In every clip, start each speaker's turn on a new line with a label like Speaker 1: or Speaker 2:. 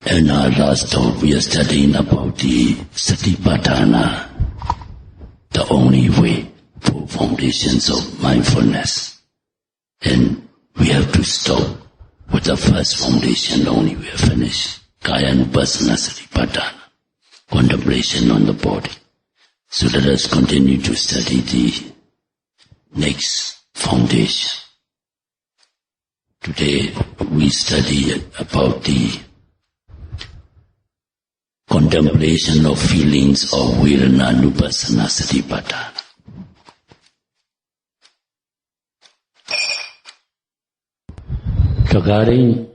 Speaker 1: In our last talk, we are studying about the Satipaṭṭhāna, the only way for foundations of mindfulness. And we have to stop with the first foundation only. We have finished. Kāyanupassana Satipaṭṭhāna, contemplation on the body. So let us continue to study the next foundation. Today we study about the contemplation of feelings of Vedana-nupassana Satipaṭṭhāna. Regarding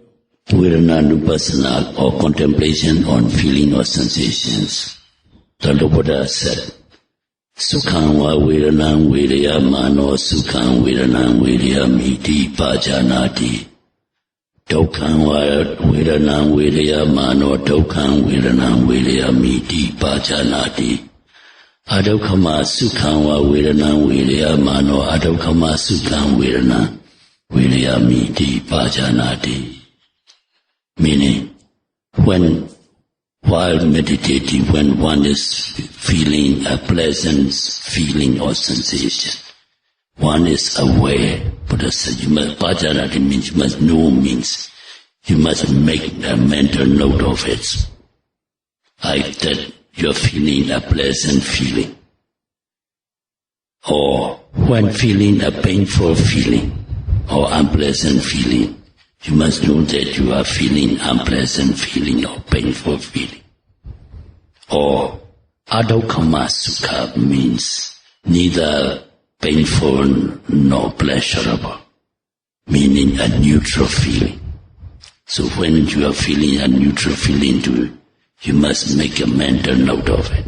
Speaker 1: Vedana-nupassana or contemplation on feeling or sensations, the Lord Buddha said, Sukham va Vedanam Vedaya mano Sukham Vedanam Vedaya miti pajanati. Dukkhaṃ va Vedanam Vedaya mano Dukkhaṃ Vedanam Vedaya miti pajanati. Adukkhamā Sukham va Vedanam Vedaya mano Adukkhamā Sukham Vedanam Vedaya miti pajanati. Meaning, while meditating, when one is feeling a pleasant feeling or sensation, one is aware. Buddha said, you must, pajanati means you must know, means you must make a mental note of it. Like that you're feeling a pleasant feeling. Or when feeling a painful feeling or unpleasant feeling, you must know that you are feeling unpleasant feeling or painful feeling. Or adukhamā sukha means neither painful nor pleasurable, meaning a neutral feeling. So when you are feeling a neutral feeling too, you must make a mental note of it.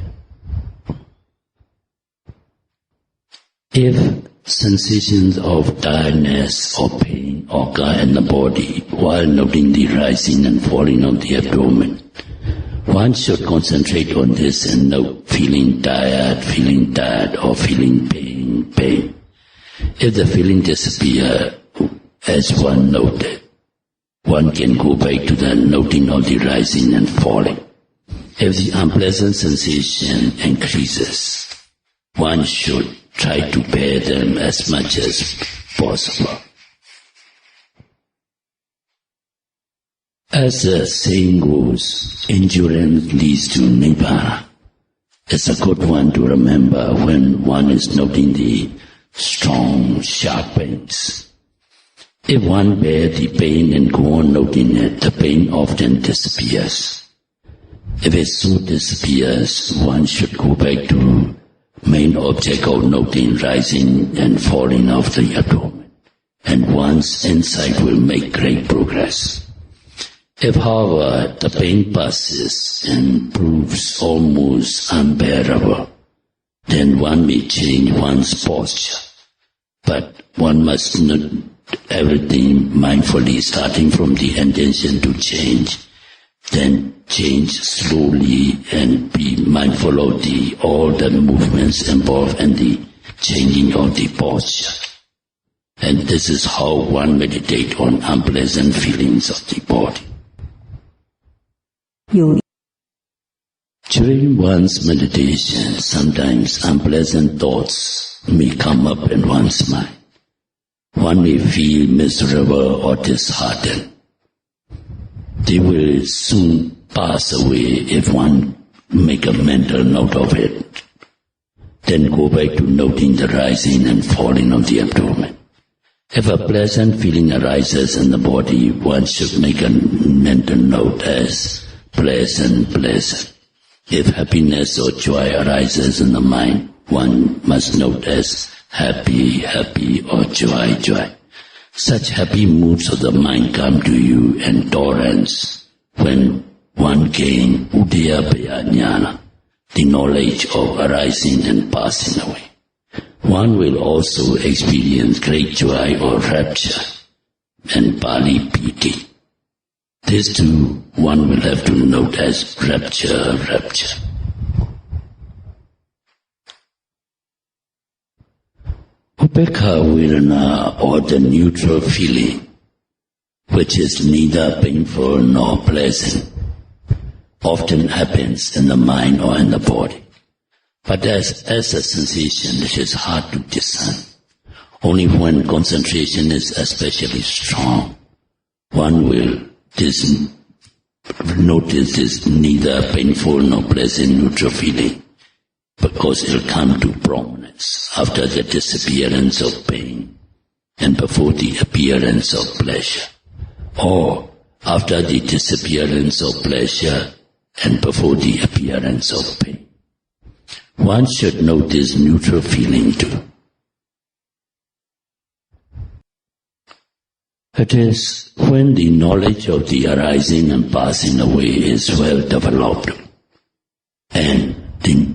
Speaker 1: If sensations of tiredness or pain occur in the body while noting the rising and falling of the abdomen, one should concentrate on this and note feeling tired, or feeling pain. If the feeling disappears as one noted, one can go back to the noting of the rising and falling. If the unpleasant sensation increases, one should try to bear them as much as possible. As the saying goes, endurance leads to Nibbana. It's a good one to remember when one is noting the strong, sharp pains. If one bears the pain and go on noting it, the pain often disappears. If it so disappears, one should go back to main object of noting rising and falling of the abdomen, and one's insight will make great progress. If, however, the pain passes and proves almost unbearable, then one may change one's posture. But one must note everything mindfully, starting from the intention to change, then change slowly and be mindful of all the movements involved in the changing of the posture. And this is how one meditates on unpleasant feelings of the body. During one's meditation, sometimes unpleasant thoughts may come up in one's mind. One may feel miserable or disheartened. They will soon pass away if one make a mental note of it. Then go back to noting the rising and falling of the abdomen. If a pleasant feeling arises in the body, one should make a mental note as pleasant. If happiness or joy arises in the mind, one must note as happy or joy. Such happy moods of the mind come to you in torrents when one gains udayabhaya jnana, the knowledge of arising and passing away. One will also experience great joy or rapture, and Pali piti. This too one will have to note as rapture. Upekkha Vedana, or the neutral feeling, which is neither painful nor pleasant, often happens in the mind or in the body. But as a sensation, it is hard to discern. Only when concentration is especially strong, one will notice this neither painful nor pleasant neutral feeling, because it will come to prominence after the disappearance of pain and before the appearance of pleasure, or after the disappearance of pleasure and before the appearance of pain. One should note this neutral feeling too. It is when the knowledge of the arising and passing away is well developed, and the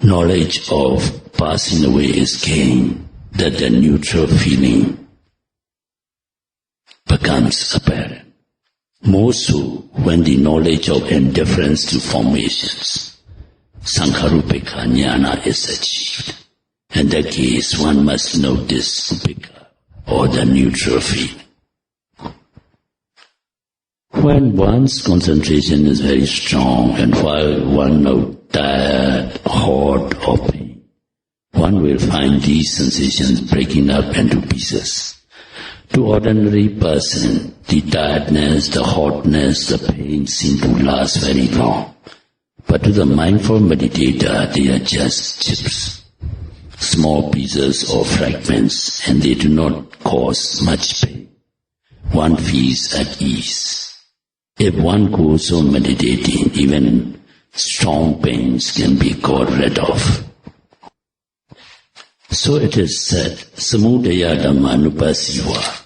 Speaker 1: knowledge of passing away is gained, that the neutral feeling becomes apparent. More so when the knowledge of indifference to formations, Sankharupeka Jnana, is achieved. In that case, one must note this upeka, or the neutral feeling. When one's concentration is very strong, and while one knows tired, hot, or pain, one will find these sensations breaking up into pieces. To ordinary person, the tiredness, the hotness, the pain seem to last very long. But to the mindful meditator, they are just chips, small pieces or fragments, and they do not cause much pain. One feels at ease. If one goes on meditating, even strong pains can be got rid of. So it is said, Samudaya Dhamma Nupasiva,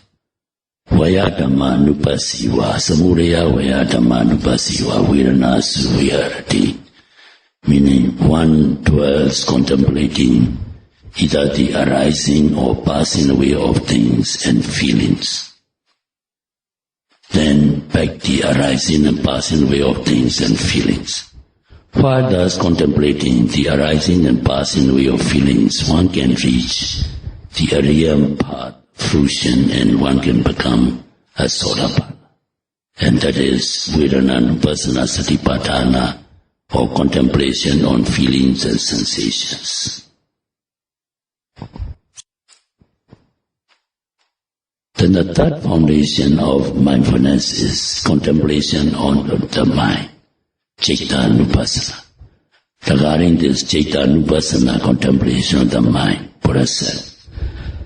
Speaker 1: Vaya Dhamma Nupasiva, Samudaya Vaya Dhamma Nupasiva, Virana Suviharati, meaning one dwells contemplating either the arising or passing away of things and feelings. Then back the arising and passing away of things and feelings. While thus contemplating the arising and passing away of feelings, one can reach the Arya path, fruition, and one can become a Sayādaw. And that is Vedana-nupassana Satipaṭṭhāna, or contemplation on feelings and sensations. Then the third foundation of mindfulness is contemplation on the mind, Citta-nupassana. Regarding this Citta-nupassana, contemplation of the mind, Buddha said,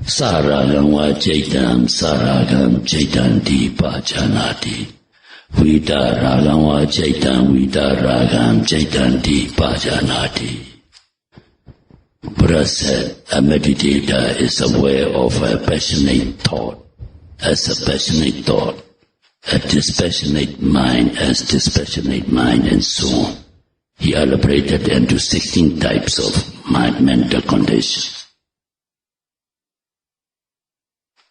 Speaker 1: Saragam va Cittam, Saragam Cittanti Pajanati. Vita Ragam va Cittam, Vita Ragam Cittanti Pajanati. Buddha said, a meditator is aware of a passionate thought as a passionate thought, a dispassionate mind as dispassionate mind, and so on. He elaborated into 16 types of mental conditions.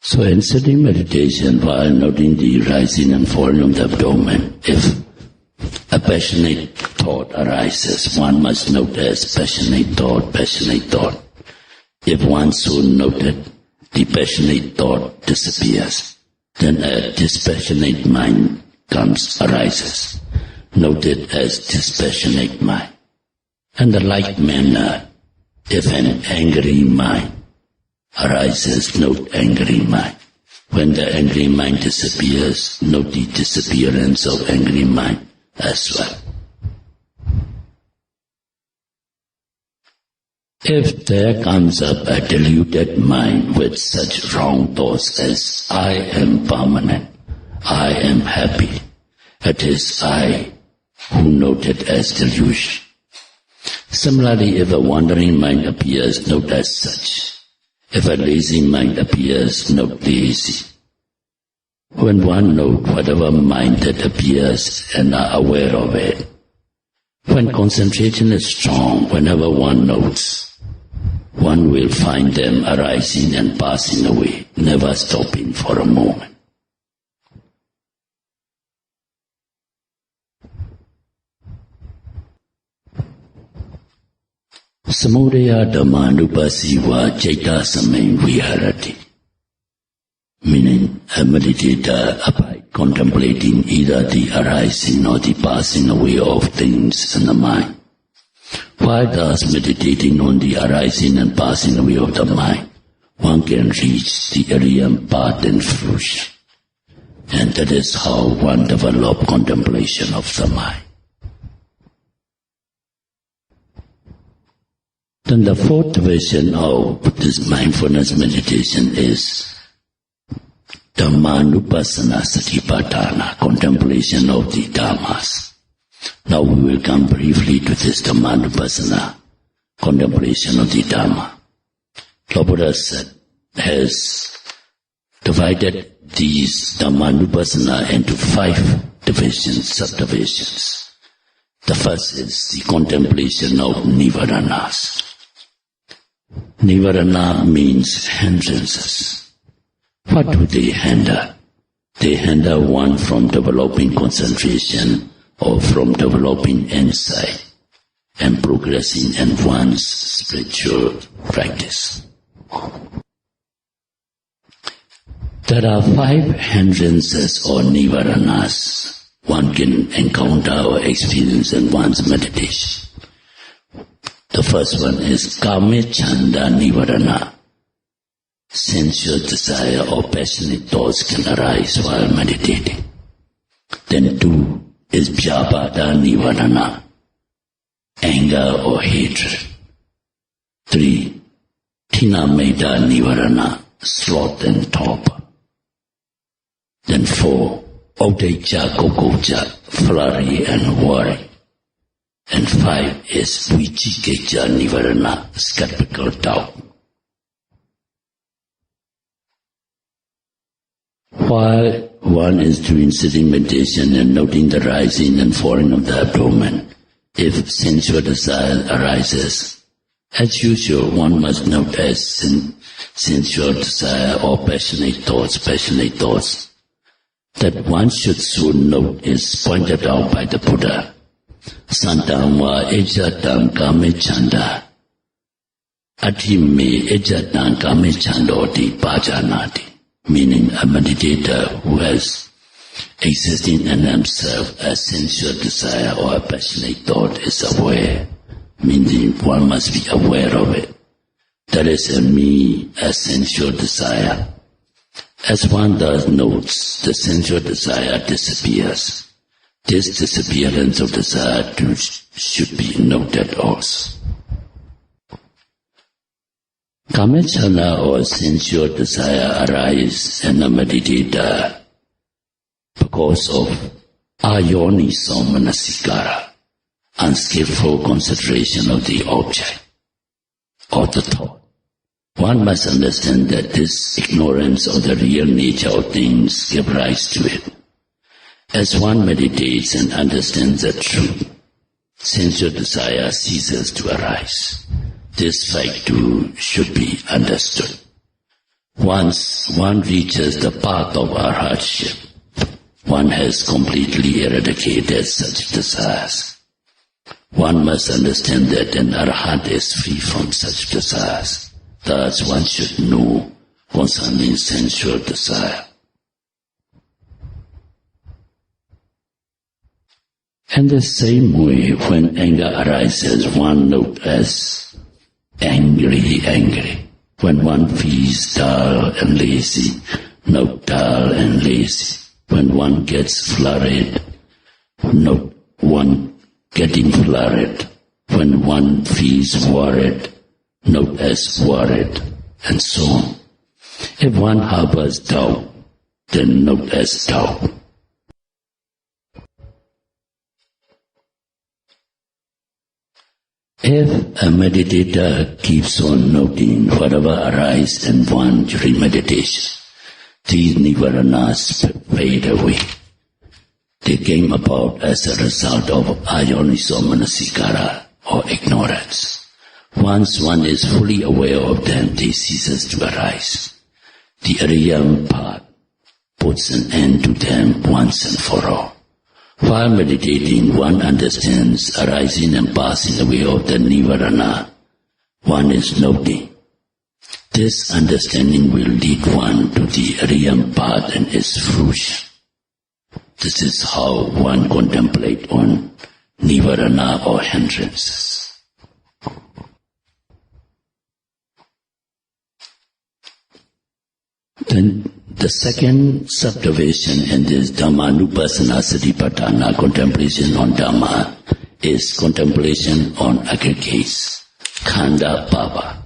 Speaker 1: So in sitting meditation, while noting the rising and falling of the abdomen, if a passionate thought arises, one must note as passionate thought, passionate thought. If one so noted, the passionate thought disappears. Then a dispassionate mind arises, noted as dispassionate mind. In the like manner, if an angry mind arises, note angry mind. When the angry mind disappears, note the disappearance of angry mind as well. If there comes up a deluded mind with such wrong thoughts as I am permanent, I am happy, it is I who note it as delusion. Similarly, if a wandering mind appears, note as such. If a lazy mind appears, note lazy. When one notes whatever mind that appears and are aware of it, when concentration is strong, whenever one notes, one will find them arising and passing away, never stopping for a moment. Samudaya Dhamma Nupasiva Citta Samain Viharati, meaning a meditator abide contemplating either the arising or the passing away of things in the mind. While thus meditating on the arising and passing away of the mind, one can reach the Aryan path and fruition. And that is how one develops contemplation of the mind. Then the fourth division of this mindfulness meditation is Dhammanupassana Satipaṭṭhāna, contemplation of the Dhammas. Now we will come briefly to this Dhammanupassana, contemplation of the Dhamma. Lord Buddha has divided these Dhammanupassana into 5 divisions, subdivisions. The first is the contemplation of Nivaranas. Nivarana means hindrances. What do they hinder? They hinder one from developing concentration or from developing insight and progressing in one's spiritual practice. There are 5 hindrances or nivaranas one can encounter or experience in one's meditation. The first one is Kamechanda Nivarana. Sensual desire or passionate thoughts can arise while meditating. Then 2 is Vyabhada Nivarana, anger or hatred. 3, Tinameda Nivarana, sloth and torpor. Then 4, Odeja Gogoja, flurry and worry. And 5 is Vichikeja Nivarana, skeptical doubt. While one is doing sitting meditation and noting the rising and falling of the abdomen, if sensual desire arises, as usual one must note as sensual desire or passionate thoughts, that one should soon note is pointed out by the Buddha. Santam va ejatam kamechanda, atime ejatam kamechandoti pajanati. Meaning a meditator who has existing in himself a sensual desire or a passionate thought is aware, meaning one must be aware of it. There is in me a sensual desire. As one thus notes, the sensual desire disappears. This disappearance of desire too should be noted also. Kamechana or sensual desire arises in a meditator because of ayoniso manasikara, unskillful consideration of the object or the thought. One must understand that this ignorance of the real nature of things gives rise to it. As one meditates and understands the truth, sensual desire ceases to arise. This fact too should be understood. Once one reaches the path of arhatship, one has completely eradicated such desires. One must understand that an arhat is free from such desires. Thus one should know concerning sensual desire. In the same way, when anger arises, one notes as angry. When one feels dull and lazy, note dull and lazy. When one gets flurried, note one getting flurried. When one feels worried, note as worried, and so on. If one harbors doubt, then note as doubt. If a meditator keeps on noting whatever arises in one during meditation, these nivaranas fade away. They came about as a result of ayoniso manasikara or ignorance. Once one is fully aware of them, they cease to arise. The Aryan path puts an end to them once and for all. While meditating, one understands arising and passing away of the nivarana. One is noting. This understanding will lead one to the Aryan path and its fruition. This is how one contemplates on nivarana or hindrances. Then the second subdivision in this Dhammanupassana Satipaṭṭhāna, contemplation on Dhamma, is contemplation on aggregates, khanda bhava.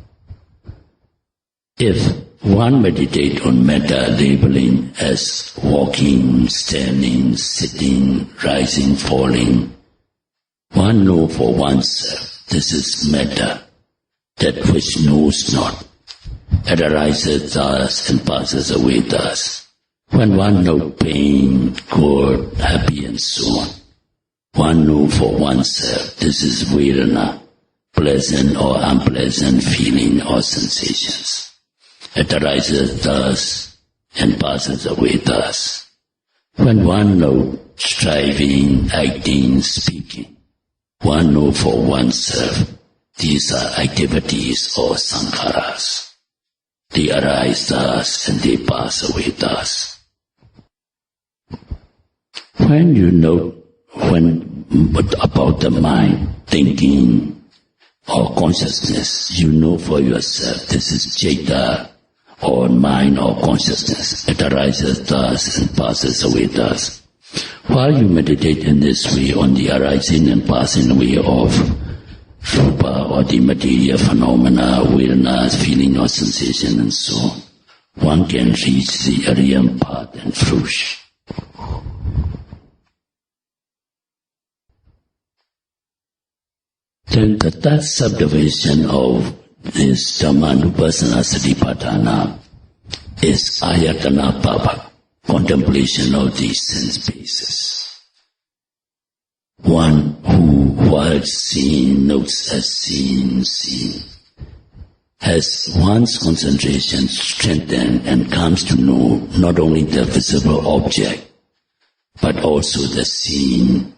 Speaker 1: If one meditates on metta labeling as walking, standing, sitting, rising, falling, one knows for oneself this is metta, that which knows not. It arises thus and passes away thus. When one knows pain, good, happy and so on, one knows for oneself this is vedana, pleasant or unpleasant feeling or sensations. It arises thus and passes away thus. When one knows striving, acting, speaking, one knows for oneself these are activities or sankharas. They arise thus and they pass away thus. When you know about the mind, thinking or consciousness, you know for yourself this is citta or mind or consciousness. It arises thus and passes away thus. While you meditate in this way on the arising and passing away of rupa or the material phenomena, vedanas, feeling or sensation and so on, one can reach the Aryan path and fruition. Then the third subdivision of this Dhammanupassana Satipaṭṭhāna is ayatana bhava, contemplation of the sense bases. One who, while seeing, notes as seen, has one's concentration strengthened and comes to know not only the visible object, but also the seen,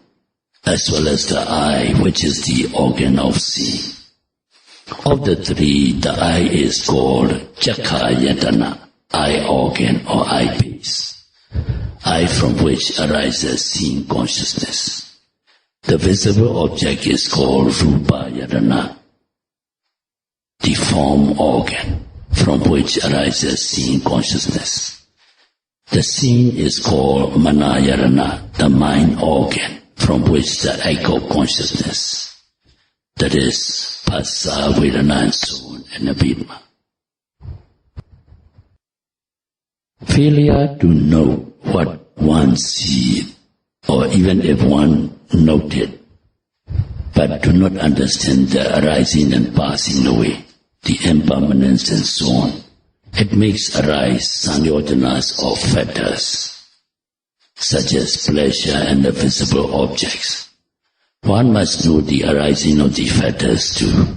Speaker 1: as well as the eye, which is the organ of seeing. Of the three, the eye is called cakkha-ayatana, eye organ or eyepiece, eye from which arises seeing consciousness. The visible object is called rupa-ayatana, the form organ from which arises seeing consciousness. The seen is called mana-ayatana, the mind organ from which the echo consciousness, that is phassa, vedana and so on, and abhidhamma. Failure to know what one sees, or even if one note it, but do not understand the arising and passing away, the impermanence and so on, it makes arise sanyojanas or fetters, such as pleasure and the visible objects. One must know the arising of the fetters too.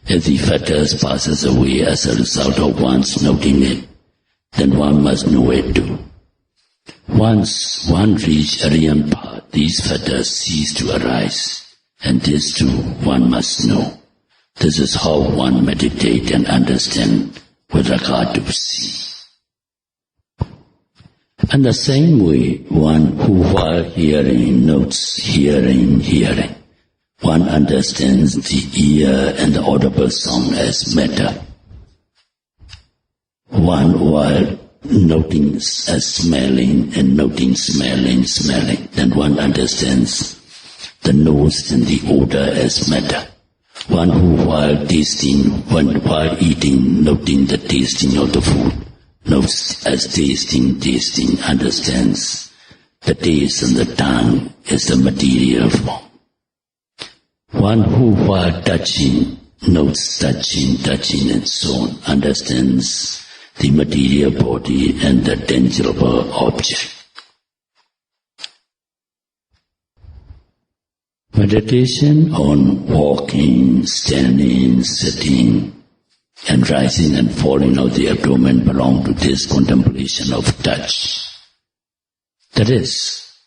Speaker 1: If the fetters passes away as a result of one's noting it, then one must know it too. Once one reaches Aryan path, these fetters cease to arise, and this too one must know. This is how one meditate and understand with regard to see. And the same way, one who while hearing notes hearing, one understands the ear and the audible sound as metta. One while noting as smelling and noting smelling, then one understands the nose and the odor as metta. One who while tasting, while eating, noting the tasting of the food, notes as tasting, understands the taste and the tongue as the material form. One who while touching, notes touching and so on, understands the material body and the tangible object. Meditation on walking, standing, sitting, and rising and falling of the abdomen belong to this contemplation of touch. That is,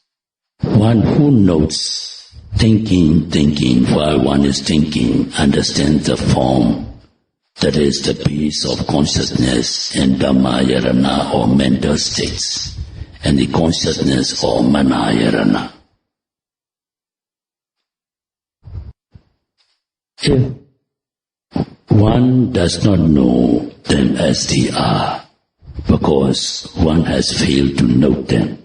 Speaker 1: one who notes thinking while one is thinking, understands the form, that is the base of consciousness and Dhamma-ayatana or mental states, and the consciousness or manayarana. If one does not know them as they are, because one has failed to note them,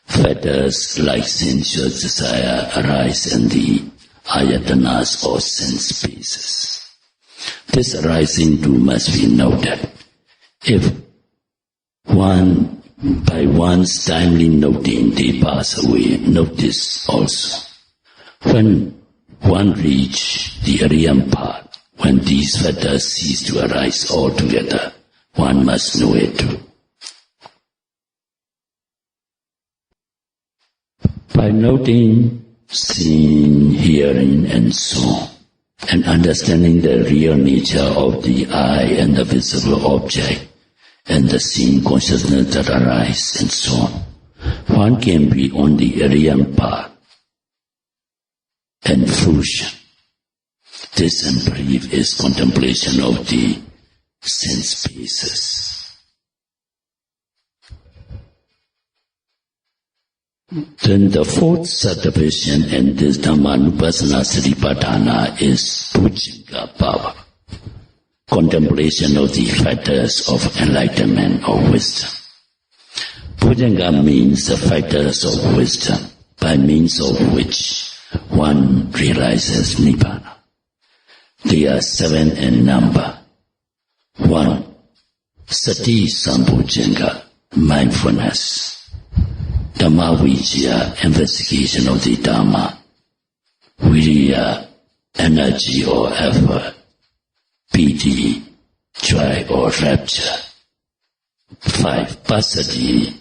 Speaker 1: fetters like sensual desire arise in the ayatanas or sense spaces. This arising too must be noted. If one, by one's timely noting, they pass away, note this also. When one reach the Aryan path, when these fetters cease to arise altogether, one must know it too. By noting, seeing, hearing, and so on, and understanding the real nature of the eye and the visible object, and the seeing consciousness that arise, and so on, one can be on the Aryan path and fruition. This, in brief, is contemplation of the sense spaces. Then the fourth subdivision in this Dhammanupassana Satipaṭṭhāna is Bhujanga power, contemplation of the factors of enlightenment or wisdom. Bhujanga means the factors of wisdom, by means of which one realizes Nibbana. They are 7 in number. 1. Sati Sambhujanga, mindfulness. Dhamma Vijaya, investigation of the Dhamma. Viriya, energy or effort. Piti, joy or rapture. 5. Passaddhi,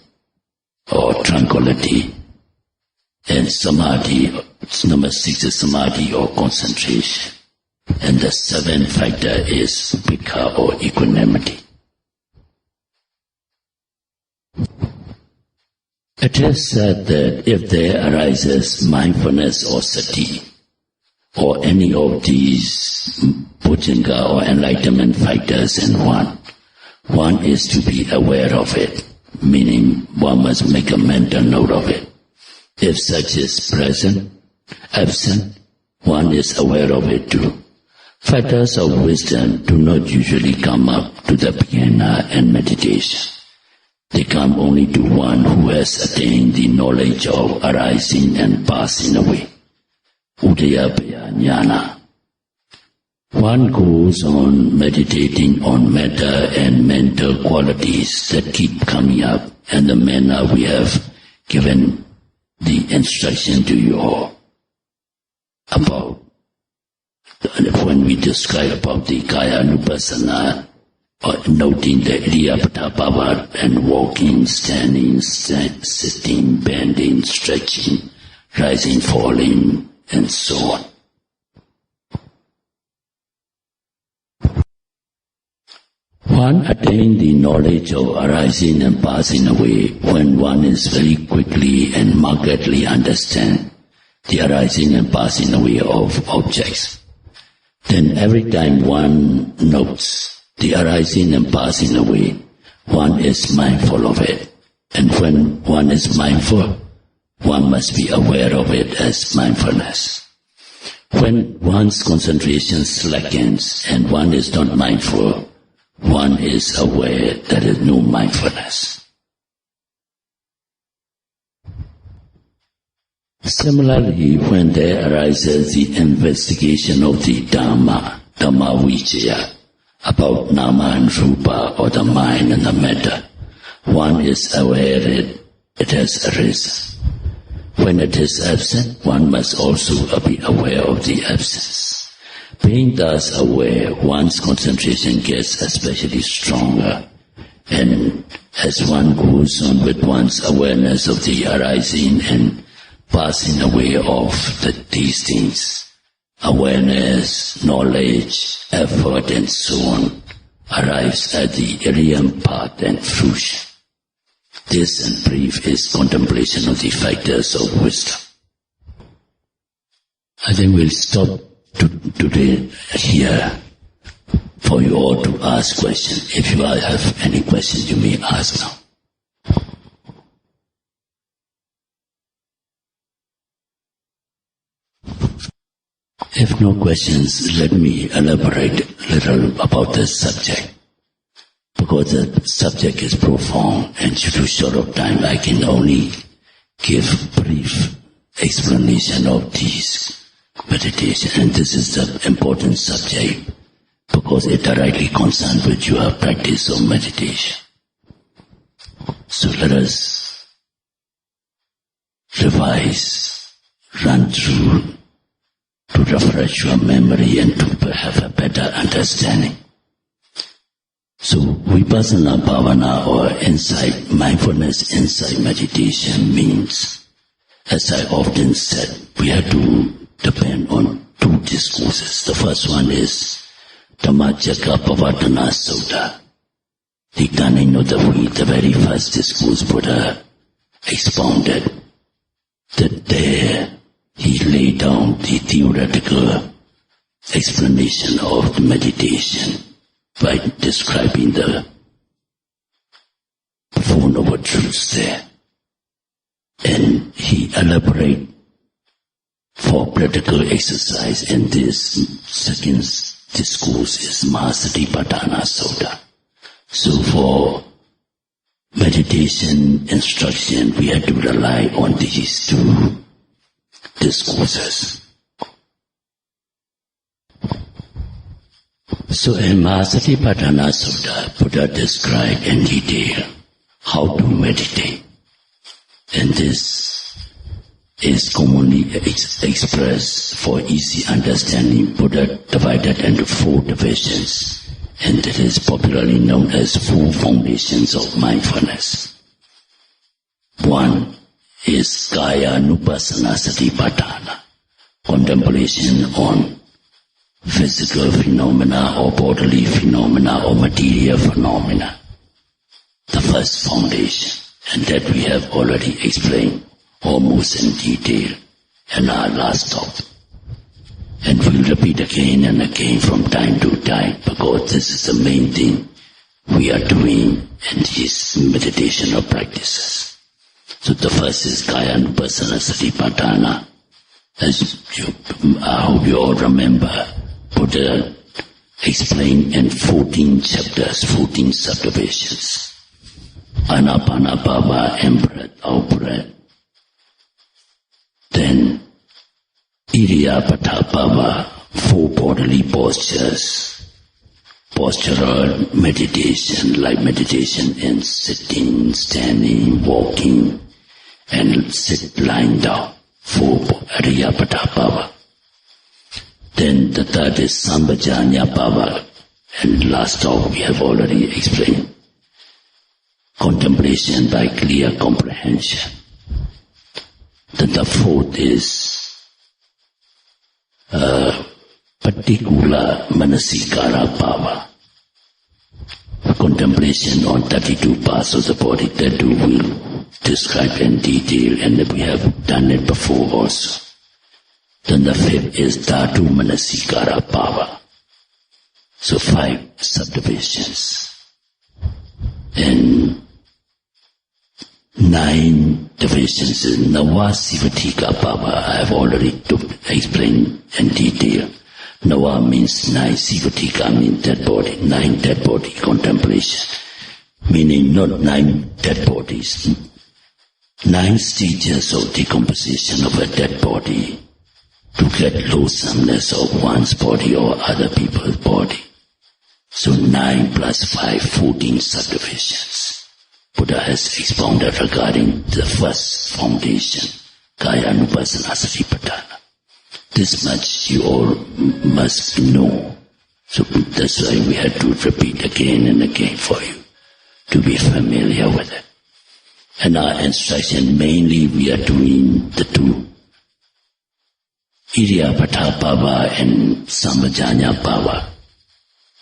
Speaker 1: or tranquility. And Samadhi, number 6 is Samadhi or concentration. And the 7th factor is Vika or equanimity. It is said that if there arises mindfulness or sati, or any of these bhujanga or enlightenment factors in one is to be aware of it, meaning one must make a mental note of it. If such is present, absent, one is aware of it too. Factors of wisdom do not usually come up to the beginner in meditation. They come only to one who has attained the knowledge of arising and passing away. Udayabhaya jnana. One goes on meditating on matter and mental qualities that keep coming up, and the manner we have given the instruction to you all about when we describe about the Kaya-nupassana, noting the Iriyapada power and walking, standing, sitting, bending, stretching, rising, falling, and so on. One attains the knowledge of arising and passing away when one is very quickly and markedly understand the arising and passing away of objects. Then every time one notes the arising and passing away, one is mindful of it. And when one is mindful, one must be aware of it as mindfulness. When one's concentration slackens and one is not mindful, one is aware there is no mindfulness. Similarly, when there arises the investigation of the Dhamma Vijaya, about Nama and Rupa or the mind and the matter, one is aware it has arisen. When it is absent, one must also be aware of the absence. Being thus aware, one's concentration gets especially stronger, and as one goes on with one's awareness of the arising and passing away of these things, awareness, knowledge, effort, and so on, arrives at the Aryan path and fruition. This, in brief, is contemplation of the factors of wisdom. I think we'll stop today here for you all to ask questions. If you all have any questions, you may ask now. If no questions, let me elaborate a little about this subject. Because the subject is profound and due to short of time I can only give brief explanation of these meditation. And this is the important subject because it directly concerns with your practice of meditation. So let us revise, run through to refresh your memory and to have a better understanding. So Vipassana Bhavana or insight, mindfulness insight meditation means, as I often said, we have to depend on two discourses. The first one is Dhammacakka Pavattana Sutta. The cunning of the wheel, the very first discourse Buddha expounded, that there he laid down the theoretical explanation of the meditation by describing the Four Noble Truths there. And he elaborated for practical exercise, and this second discourse is Satipaṭṭhāna Sutta. So for meditation instruction, we have to rely on these two discourses. So in Satipaṭṭhāna Sutta, Buddha described in detail how to meditate. And this is commonly expressed for easy understanding. Buddha divided into four divisions, and it is popularly known as four foundations of mindfulness. One is Kaya Nupassana Satipaṭṭhāna, contemplation on physical phenomena or bodily phenomena or material phenomena. The first foundation, and that we have already explained almost in detail in our last talk. And we'll repeat again and again from time to time because this is the main thing we are doing in these meditational practices. So the first is Kaya Nupassana Satipaṭṭhāna. I hope you all remember, Buddha explained in 14 chapters, 14 subdivisions. Anapana Bhava, in-breath, out-breath. Then Iddhiyapata Bhava, four bodily postures. Postural meditation, like meditation in sitting, standing, walking, and sit lying down. Four Iddhiyapata Bhava. Then the third is Sambhajanya Bhava, and last talk we have already explained. Contemplation by clear comprehension. Then the fourth is Patikula Manasikara Bhava. Contemplation on 32 parts of the body that we will describe in detail, and we have done it before also. Then the fifth is Dhatu Manasikara Bhava. So 5 subdivisions. And 9 divisions is Nava Sivatika Bhava. I have already explained in detail. Nava means 9, Sivatika means dead body, 9 dead body contemplation. Meaning not 9 dead bodies. 9 stages of decomposition of a dead body to get loathsomeness of one's body or other people's body. So 9 plus 5, 14 subdivisions. Buddha has expounded regarding the first foundation, Kaya Nupassana Satipaṭṭhāna. This much you all must know. So that's why we had to repeat again and again for you to be familiar with it. And our instruction, mainly we are doing the two, Iddhiyapata Bhava and Sambhajanya Bhava.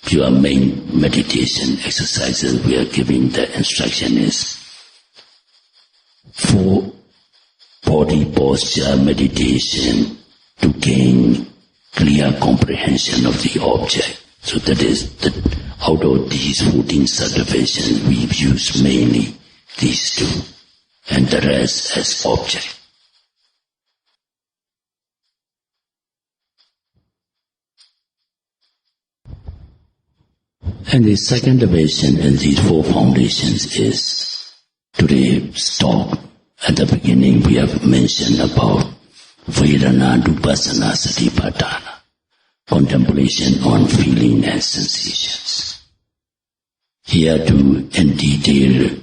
Speaker 1: Your main meditation exercises we are giving, the instruction is 4 body posture meditation to gain clear comprehension of the object. So that is that out of these 14 subdivisions we've used mainly these 2 and the rest as object. And the second division in these four foundations is today's talk. At the beginning we have mentioned about Vedana, Nupassana, Satipaṭṭhāna, contemplation on feeling and sensations. Here too, in detail,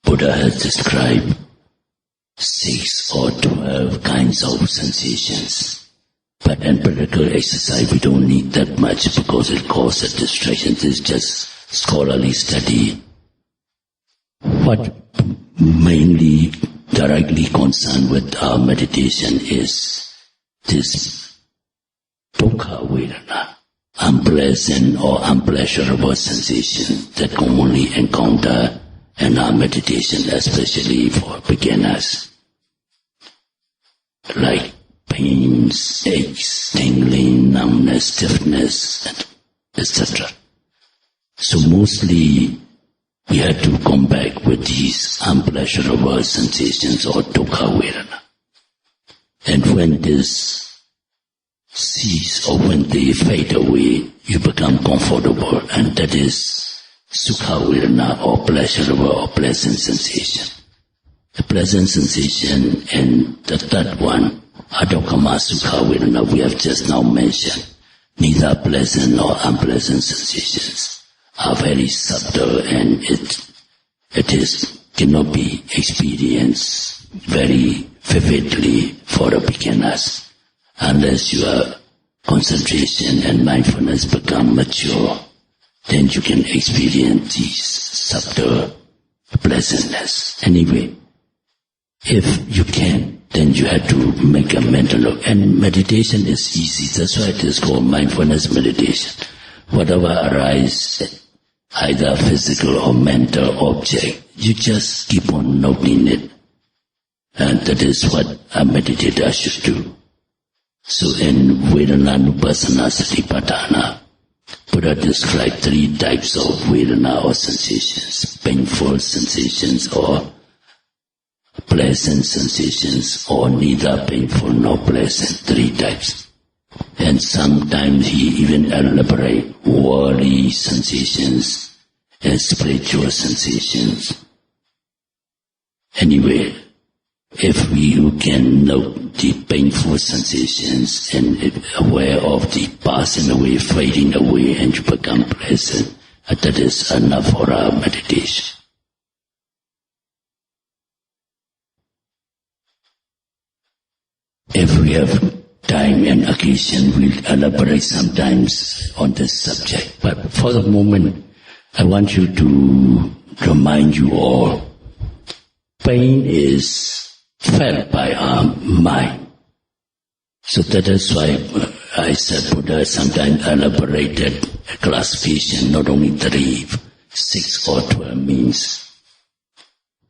Speaker 1: Buddha has described 6 or 12 kinds of sensations. But in practical exercise, we don't need that much because it causes distraction. This is just scholarly study. What mainly directly concerned with our meditation is this dukkha vedana, unpleasant or unpleasurable sensation that commonly encounter in our meditation, especially for beginners, like pains, aches, tingling, numbness, stiffness, etc. So mostly we have to come back with these unpleasurable sensations or dukkha vedana. And when this cease or when they fade away, you become comfortable, and that is sukha vedana or pleasurable or pleasant sensation. The pleasant sensation and the third one, Adokama Sukha Vedana, we have just now mentioned. Neither pleasant nor unpleasant sensations are very subtle, and it cannot be experienced very vividly for the beginners unless your concentration and mindfulness become mature. Then you can experience these subtle pleasantness. Anyway, if you can, then you have to make a mental note. And meditation is easy. That's why it is called mindfulness meditation. Whatever arises, either physical or mental object, you just keep on noting it. And that is what a meditator should do. So in Vedana, Nupassana, Satipaṭṭhāna, Buddha described 3 types of Vedana or sensations: painful sensations or pleasant sensations, or neither painful nor pleasant, 3 types. And sometimes he even elaborate worldly sensations and spiritual sensations. Anyway, if you can note the painful sensations and aware of the passing away, fading away, and you become pleasant, that is enough for our meditation. If we have time and occasion, we'll elaborate sometimes on this subject. But for the moment, I want you to remind you all, pain is felt by our mind. So that is why I said Buddha sometimes elaborated a classification, not only 3, 6 or 12 means.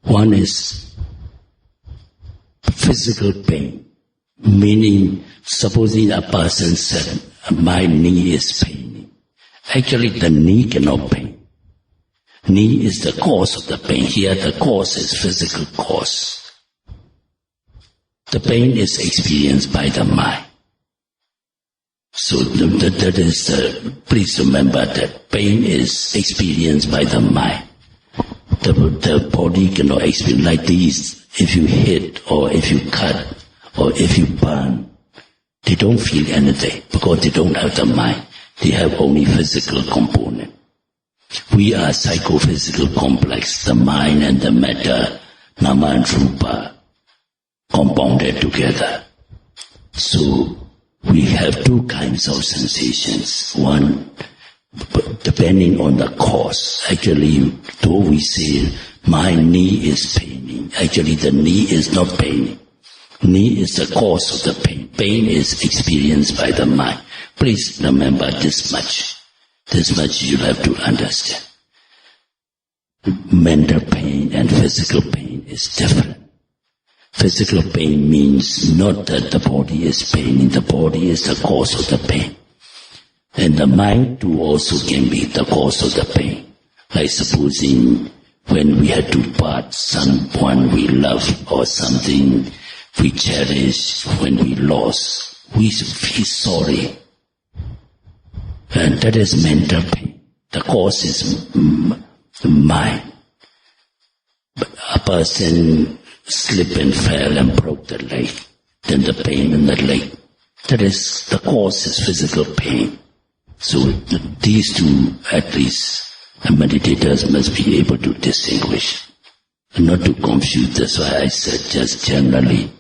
Speaker 1: One is physical pain. Meaning, supposing a person said, my knee is paining. Actually, the knee cannot pain. Knee is the cause of the pain. Here, the cause is physical cause. The pain is experienced by the mind. So that is, please remember that pain is experienced by the mind. The body cannot experience like these. If you hit or if you cut, or if you burn, they don't feel anything because they don't have the mind. They have only physical component. We are psychophysical complex, the mind and the matter, nama and rupa, compounded together. So we have 2 kinds of sensations. One, depending on the cause. Actually, though we say my knee is paining, actually the knee is not paining. Knee is the cause of the pain. Pain is experienced by the mind. Please remember this much. This much you have to understand. Mental pain and physical pain is different. Physical pain means not that the body is paining. The body is the cause of the pain. And the mind too also can be the cause of the pain. Like supposing when we had to part someone we love or something we cherish, when we lost, we feel sorry. And that is mental pain. The cause is mind. But a person slipped and fell and broke the leg, then the pain in the leg. That is, the cause is physical pain. So these two, at least, meditators must be able to distinguish, not to confuse. That's why I said just generally,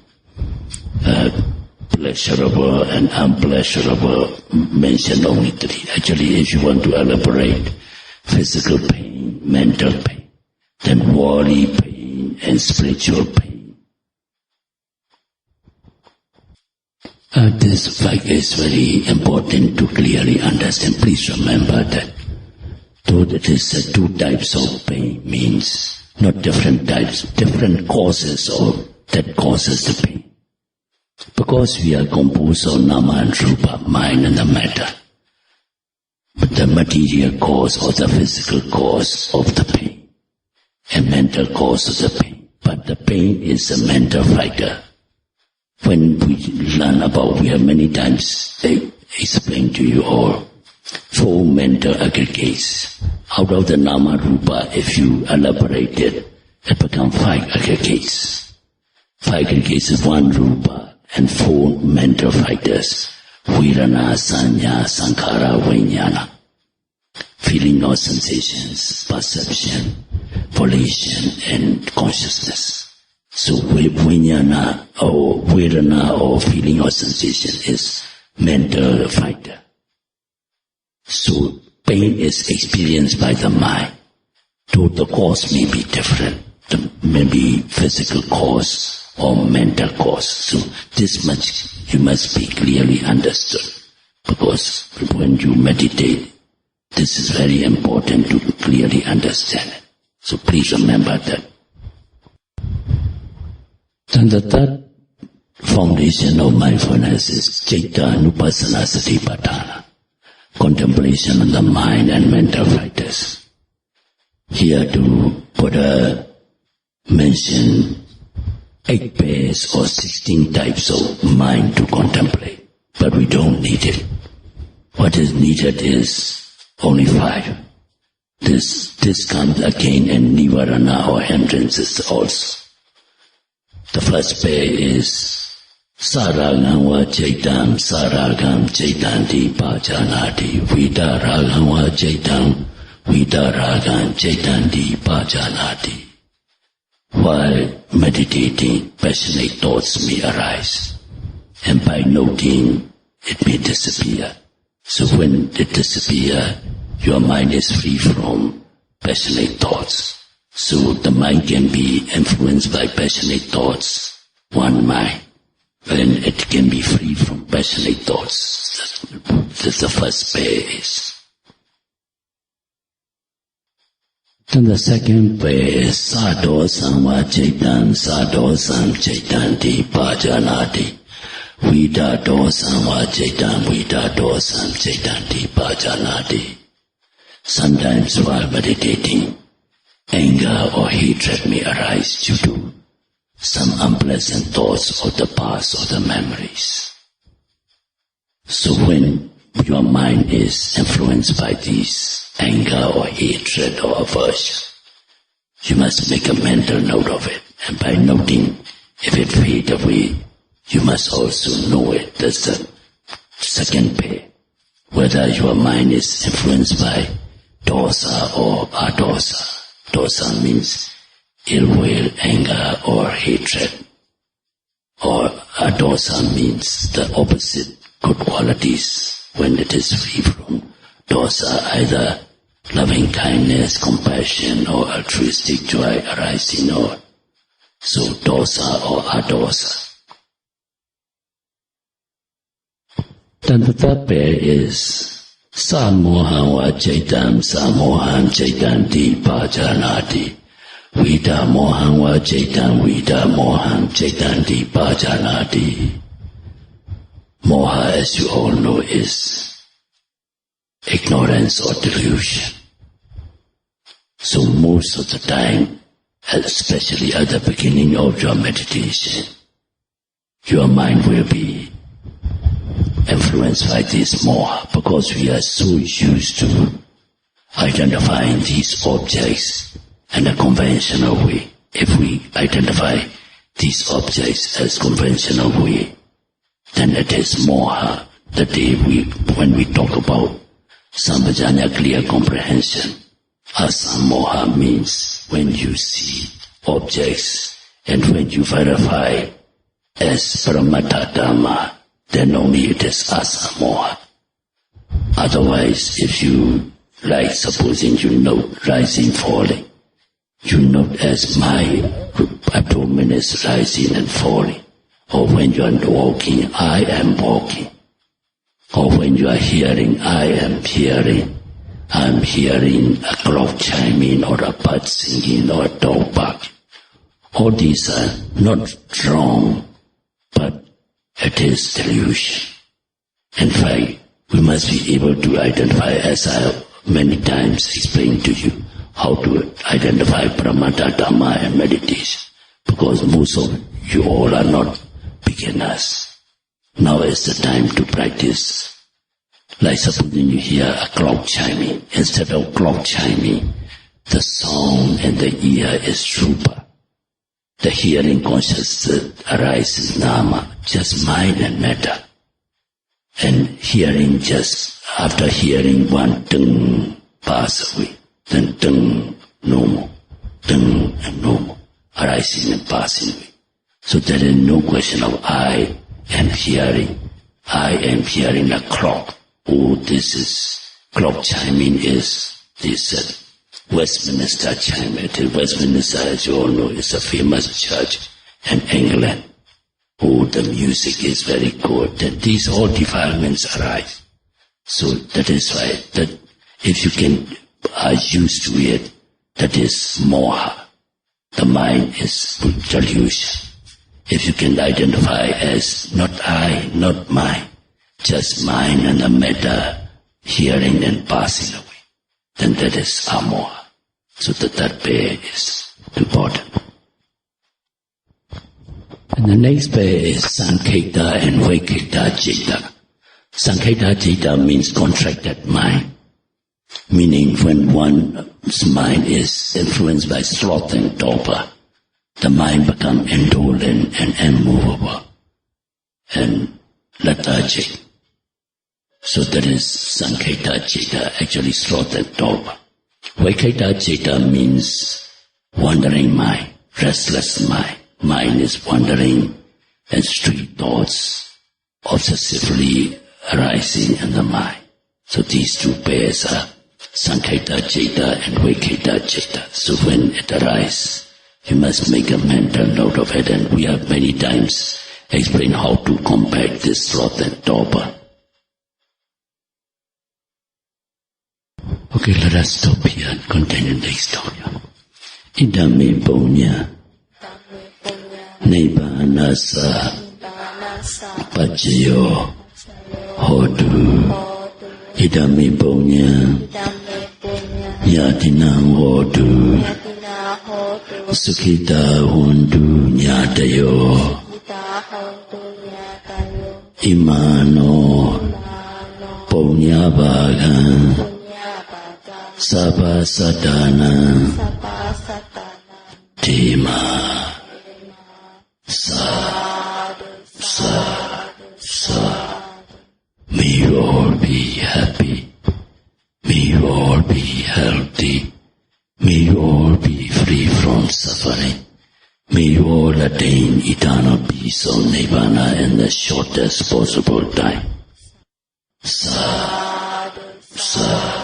Speaker 1: pleasurable and unpleasurable, mention only three. Actually, if you want to elaborate, physical pain, mental pain, then worldly pain and spiritual pain. This fact is very important to clearly understand. Please remember that though it is two types of pain, means not different types, different causes of that causes the pain. Because we are composed of nama and rupa, mind and the matter. But the material cause or the physical cause of the pain, a mental cause of the pain. But the pain is a mental fighter. When we learn about, we have many times explained to you all, 4 mental aggregates. Out of the nama rupa, if you elaborate it, it becomes 5 aggregates. 5 aggregates is 1 rupa and 4 mental fighters. Vedana, sanya, sankhara, vijnana. Feeling or sensations, perception, volition and consciousness. So vijnana or vedana or feeling or sensation is mental fighter. So pain is experienced by the mind. Though the cause may be different, maybe physical cause or mental cause. So this much you must be clearly understood. Because when you meditate, this is very important to clearly understand it. So please remember that. Then the third foundation of mindfulness is Citta Anupassana Satipaṭṭhāna, contemplation on the mind and mental fighters. Here to Buddha mention 8 pairs or 16 types of mind to contemplate, but we don't need it. What is needed is only 5. This comes again in Nivarana or hindrances also. The first pair is Saragam va Caitam, Saragam Caitanti Pajanati, Vidaragam va Caitam, Vidaragam Caitanti Pajanati. While meditating, passionate thoughts may arise, and by noting, it may disappear. So when it disappears, your mind is free from passionate thoughts. So the mind can be influenced by passionate thoughts, one mind, when it can be free from passionate thoughts. That's the first pair is. Then the second pair is Sayādaw samva caitam, Sayādaw sam caitanti pajanati, Vidādaw samva caitam, Vidādaw sam caitanti pajanati. Sometimes while meditating, anger or hatred may arise due to some unpleasant thoughts of the past or the memories. So when your mind is influenced by these anger or hatred or aversion, you must make a mental note of it. And by noting, if it fades away, you must also know it. That's the second pair. Whether your mind is influenced by dosa or adosa. Dosa means ill will, anger or hatred. Or adosa means the opposite, good qualities. When it is free from dosa, either loving kindness, compassion or altruistic joy arising or so dosa or adosa. Then the third pair is Samoham va caitam, Samoham caitanti pajanati, Vida moham va caitam, Vida moham caitanti pajanati. Moha, as you all know, is ignorance or delusion. So most of the time, especially at the beginning of your meditation, your mind will be influenced by this moha, because we are so used to identifying these objects in a conventional way. If we identify these objects as conventional way, then it is moha. The day when we talk about sampajanya, clear comprehension, asamoha means when you see objects and when you verify as paramattha dhamma, then only it is asamoha. Otherwise, if you, like supposing you note rising, falling, you note as my abdomen is rising and falling. Or when you are walking, I am walking. Or when you are hearing, I am hearing. I am hearing a clock chiming or a bird singing or a dog barking. All these are not wrong, but it is delusion. In fact, we must be able to identify, as I have many times explained to you, how to identify paramattha dhamma and meditation. Because most of you all are not beginners. Now is the time to practice. Like supposing you hear a clock chiming. Instead of clock chiming, the sound in the ear is rupa. The hearing consciousness arises nama, just mind and matter. And hearing, just after hearing one dung pass away, then dung no more, dung and no more, arising and passing away. So there is no question of I am hearing a clock. Oh, this is clock chiming is this Westminster chime. It is Westminster, as you all know, is a famous church in England. Oh, the music is very good. And these all defilements arise. So that is why that if you are used to it, that is moha. The mind is delusion. If you can identify as not I, not mine, just mine and the matter, hearing and passing away, then that is amoha. So that pair is important. And the next pair is sankheta and vaikheta citta. Sankheta citta means contracted mind, meaning when one's mind is influenced by sloth and torpor, the mind becomes indolent and immovable and lethargic. So that is sankheta citta, actually sloth and torpor. Vaikheta citta means wandering mind, restless mind. Mind is wandering and street thoughts obsessively arising in the mind. So these two pairs are sankheta citta and vaikheta citta. So when it arises, you must make a mental note of it, and we have many times explained how to combat this sloth and torpor. Okay, let us stop here and continue next time. Idame punya Nibbanasa Paccaya Hotu Idame punya Yatinam Hotu Sukhita Hundu Nyatayo Imano Punya Bhagan Satipaṭṭhāna Tima May you all be happy. May you all be healthy. May you all be free from suffering. May you all attain eternal peace or nibbana in the shortest possible time. Sadhu.